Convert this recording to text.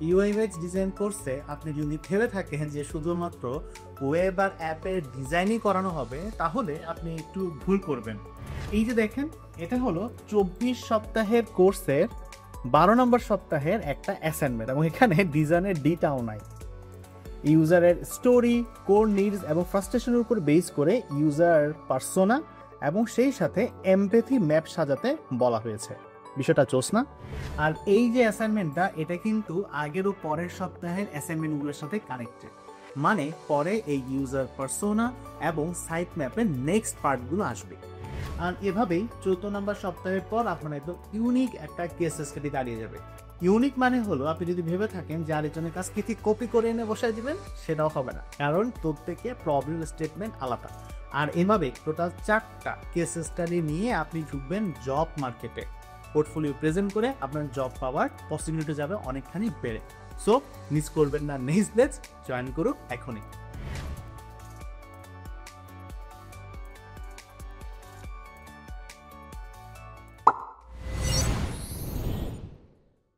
ইউআই/ইউএক্স design কোর্সে আপনি যদি ভেবে থাকেন যে শুধুমাত্র ওয়েব আর অ্যাপের ডিজাইনই করানো হবে, তাহলে আপনি একটু ভুল করবেন। এই যে দেখেন, এটা হলো 24 সপ্তাহের কোর্সের 12 নম্বর সপ্তাহের একটা অ্যাসাইনমেন্ট, এবং এখানে ডিজাইনের ডিটাও নাই। ইউজারের স্টোরি, কোর নিডস এবং ফ্রাস্ট্রেশনের উপর বেস করে ইউজার পার্সোনা এবং সেই সাথে এমপ্যাথি ম্যাপ সাজাতে বলা হয়েছে। বিষয়টা চোস না? আর এই যে অ্যাসাইনমেন্টটা, এটা কিন্তু আগের ও পরের সপ্তাহের অ্যাসাইনমেন্টগুলোর সাথে কানেক্টেড। মানে পরে এই ইউজার পার্সোনা এবং সাইট ম্যাপের নেক্সট পার্টগুলো আসবে। আর এভাবেই 14 নম্বর সপ্তাহের পর আপনার একদম ইউনিক একটা কেস স্টাডি দাঁড়িয়ে যাবে। ইউনিক মানে হলো, আপনি যদি ভেবে থাকেন যে আরেকজনের কাছ থেকে কপি করে এনে বসায় দিবেন, সেটাও হবে না, কারণ প্রত্যেকে প্রবলেম স্টেটমেন্ট আলাদা। আর এভাবে টোটাল 4টা কেস স্টাডি নিয়ে আপনি ঢুকবেন জব মার্কেটে। পোর্টফোলিও প্রেজেন্ট করে আপনার জব পাওয়ার পসিবিলিটি যাবে অনেকখানি বেড়ে। সো মিস করবেন না, নেক্সট ব্যাচ জয়েন করুক এখনই।